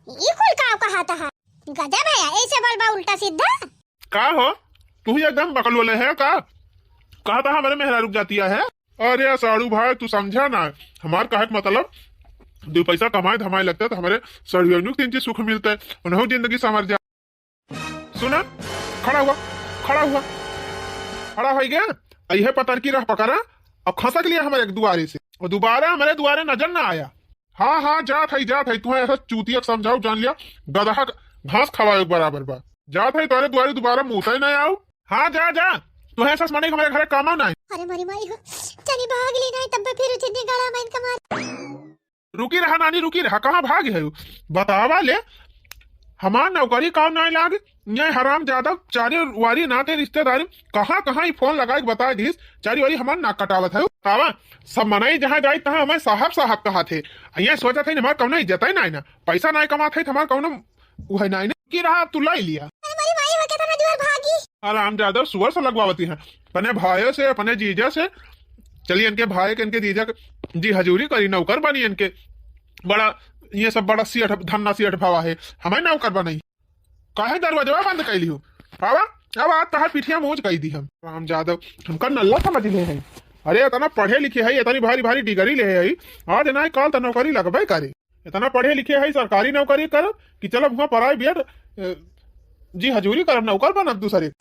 ये कुल का कहा था गधा भैया, ऐसे बलबा उल्टा सीधा का हो, तू ही एकदम बकल वाले है का? कहा था हमारे मेहरा रुक जाती है। अरे साड़ू भाई तू समझा ना, हमार कहे मतलब 2 पैसा कमाए धमाए लगता है तो हमारे सड़ुआइनू 3 चीज सुख मिलता है, उन्होंने जिंदगी संवर जा। सुना, खड़ा हुआ खड़ा हो गया, यह पतर की रह पकड़ा, अब खसक लिया हमारे दुआरे से, और दोबारा हमारे दुआरे नजर ना आया। हाँ हाँ, जात है तुम्हें ऐसा चूतिया समझाओ, जान लिया गधा घास खवाओ बराबर बा। जात है तुम्हारे दुआरे दोबारा मुँह ही नहीं आओ। हाँ जा तुम्हें ऐसा माने हमारे घर काम ना है। अरे मरी माई हो, चली भाग ली नहीं, तब फिर उचनी गड़ा मैं इनका मार। रुकी रहा नानी, रुकी रहा, कहाँ भाग है? बतावा ले, हमार नौकरी काम नहीं लाग, ये हराम ज्यादा चारी वारी नाते रिश्तेदारी कहाँ ही फोन लगा के बता दीस, चारी वारी हमार नाक कटावत है। कावा सब मनाई जहाँ जाए तहाँ हमें साहब कहा थे, ये सोचा था हमारे कौन इज्जत ही नहीं ना, पैसा नहीं कमाते हमारे कौन वह नहीं की रहा, तू लाई लिया। आराम ज्यादा सुअर से लगवाती है अपने भाइयों से, अपने जीजा से। चलिए इनके भाई के इनके जीजा जी हजूरी करी, नौकर बनी इनके, बड़ा ये सब बड़ा सीठ धन्ना सीठ भावा है, हमें नौकर बनाई, काहे दरवाजा बंद कैली हो बाबा। अब आज तहार पिठिया मोज कही दी हम राम जादव, हमका नल्ला समझ ले है। अरे इतना पढ़े लिखे है, इतनी भारी डिग्री ले है, आज ना कल तो नौकरी लगबे करे। इतना पढ़े लिखे है, सरकारी नौकरी कर कि चलो वहाँ प्राइवेट जी हजूरी कर, नौकर बनब दूसरे।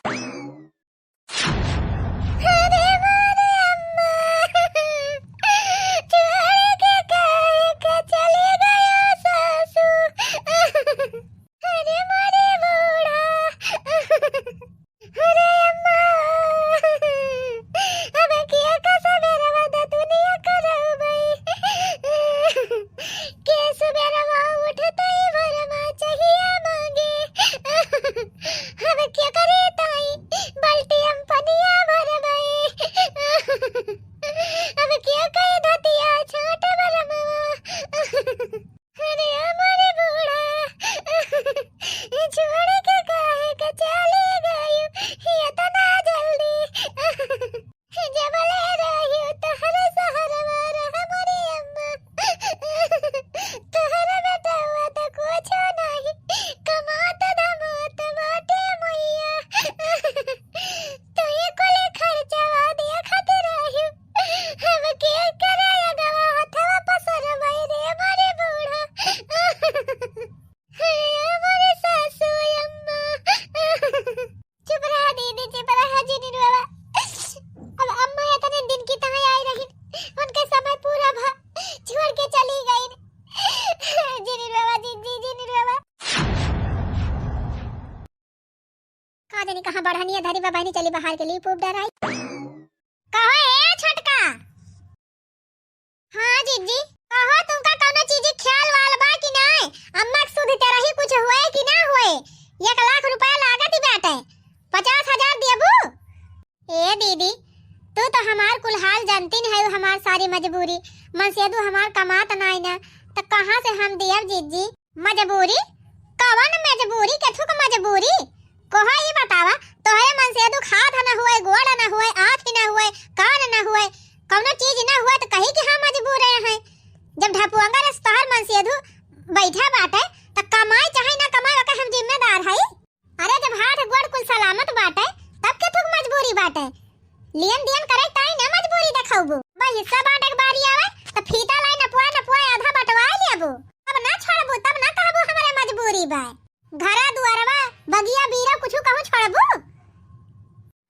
कहाँ बढ़ानी धरी बाबा नहीं चली बाहर के लिए पूप डराई। कहो ए छटका। हाँ जीजी कहो तुमका घरा दुआरवा बगिया बीरा कुछ कहूं छोड़बू।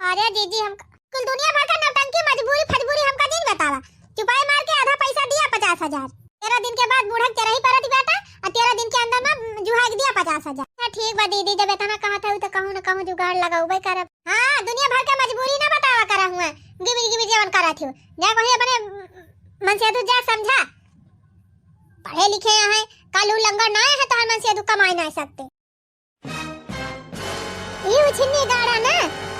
अरे दीदी हम कुल दुनिया भर का नौटंकी मजबूरी फजबूरी हमका दिन बतावा। चुपाई मार के आधा पैसा दिया 50,000। 13 दिन के बाद बूढ़ा चरही परत बेटा और 13 दिन के अंदर में जुहा दिया 50,000। ठीक बा दीदी जब इतना कहा था तो कहूं न कहूं जुगाड़ लगाऊबे करब। हां दुनिया भर के मजबूरी ना बतावा करा हुआ गिबी गिबी जीवन करा थी जा वही अपने मन से जा समझा। पढ़े लिखे हैं कालू लंगर ना है तो मन से कमाई ना सकते। ये उछनी गाड़ा ना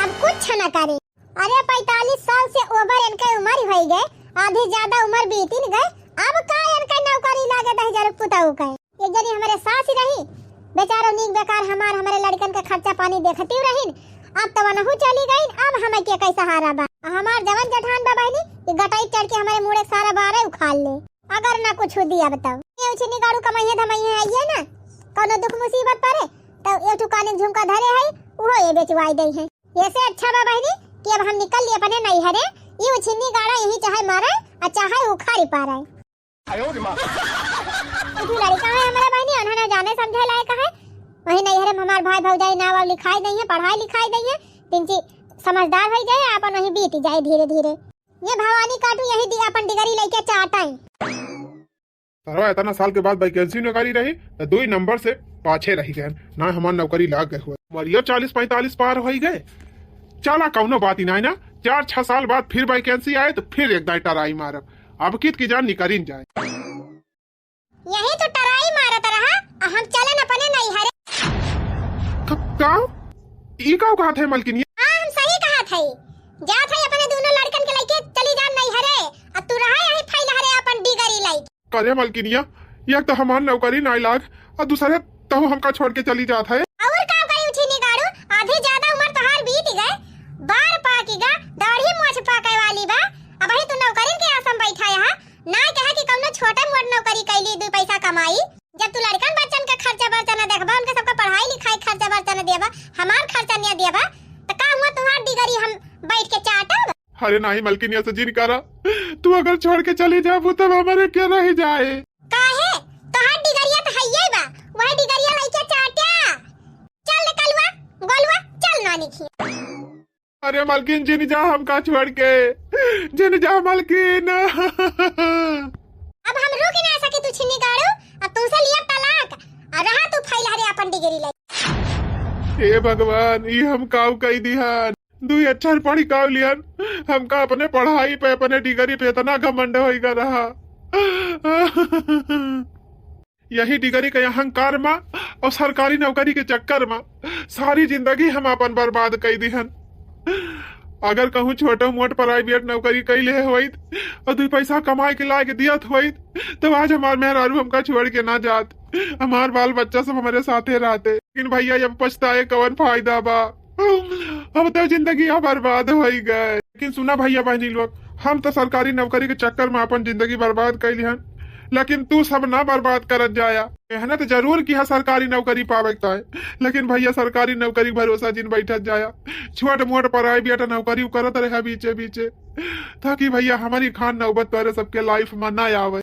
अब कुछ न करे। अरे 45 साल से ओवर इनके उम्र हो गए आधी ज्यादा उम्र बीती गए अब का इनके नौकरी लागे 10,000 पुताऊ का। एक जनी हमारे सास ही रही बेचारो नीक बेकार हमारे लड़कन का खर्चा पानी देखती रही। अब तो वनहु चली गई अब हमें के कैसा सहारा बा। हमार जवन जठान बा बहनी ये गटाई चढ़ के हमारे मुड़े सारा बारे उखाड़ ले अगर ना कुछ दिया बताओ। ये उछनी गाड़ू कमाइए धमाइए आइए ना कोनो दुख मुसीबत पड़े तो एक ठुकाने झुमका धरे है वो ये बेचवाई दई है। ऐसे अच्छा बा बहनी कि अब हम निकल लिए अपने नहीं हरे ये उछनी गाड़ा यही चाहे मारे और चाहे उखाड़ी पा रहे। आयो रे मां तू लड़का है हमारा बहनी उन्होंने जाने समझे लायक है वही नहीं हरे हमार भाई भौजाई नाव लिखाई दई है पढ़ाई लिखाई दई है तिनची समझदार हो जाए अपन वही बीत जाए धीरे धीरे। ये भवानी काटू यही दिया अपन डिगरी लेके चाटाई। सरवा इतना साल के बाद वैकेंसी नौकरी रही तो 2 नंबर से पाछे रही गए ना हमार नौकरी लाग गए हुए मरियो 40-45 पार हो गए। चला कौनो बात ही ना 4-6 साल बाद फिर वैकेंसी आए तो फिर एक दाई टराई मारब अब कित की जान निकरी जाए। यही तो टराई मारत रहा हम चलन अपने नहीं हरे। ई का कहा थे मलकिनी। हां हम सही कहा थे जा थे अपने दोनों लड़कन के लेके चली जान नहीं हरे अब तू रहा यही फैल हरे अपन डिगरी लाई। करे मलकिनिया एक तो हमार नौकरी ना लाग और दूसरे तो हमका छोड़ के चली जात है। और का करी उठी निगाड़ू आधी ज्यादा उम्र तोहार बीत गए बार पाकीगा दाढ़ी मोछ पाके वाली बा अब ही तू नौकरी के आसम बैठा है ना कहे कि कौनो छोटा मोट नौकरी कैली 2 पैसा कमाई। जब तू लड़कन बच्चन का खर्चा बर्चा ना देखबा उनका सबका पढ़ाई लिखाई खर्चा बर्चा ना देबा हमार खर्चा नहीं देबा तो का हुआ तुम्हार डिगरी हम बैठ के चाटब। अरे नहीं मलकिनिया से जिन करा तू अगर छोड़ के चली जाबू तब हमारे क्या रह जाए। काहे तोहार डिगरिया तो हइये बा वही डिगरिया लेके चाटा चल निकलवा गोलवा चल नानी की। अरे मलकिन जिन जा हमका छोड़ के जिन जा मलकिन। अब हम रुक ना सके तू छिन्नी गाड़ू अब तुमसे लिया तलाक और रहा तू फैला रे अपन डिगरी ले। हे भगवान ये हम काऊ कई दिहन 2 अक्षर पढ़ी काऊ लियन हमका अपने पढ़ाई पे अपने डिगरी पे इतना घमंड होइगा रहा। यही डिगरी के अहंकार में और सरकारी नौकरी के चक्कर में सारी जिंदगी हम अपन बर्बाद कई दिहन। अगर कहूँ छोटो मोट प्राइवेट नौकरी कैले होइत और 2 पैसा कमाए के लायक दियत होइत तो आज हमार मेहरारू हमका छोड़ के ना जात हमार बाल बच्चा सब हमारे साथे रहते। लेकिन भैया जब पछताए कवन फायदा बा अब तो जिंदगी बर्बाद हो गए। लेकिन सुना भैया बहनी लोग हम तो सरकारी नौकरी के चक्कर में अपन जिंदगी बर्बाद कैली हन लेकिन तू सब ना बर्बाद करत जाया। मेहनत जरूर की है सरकारी नौकरी पावे है लेकिन भैया सरकारी नौकरी भरोसा जिन बैठत जाया छोट मोट प्राइवेट नौकरी करत रहे बीचे बीचे ताकि भैया हमारी खान नौबत पर सबके लाइफ में ना आवे।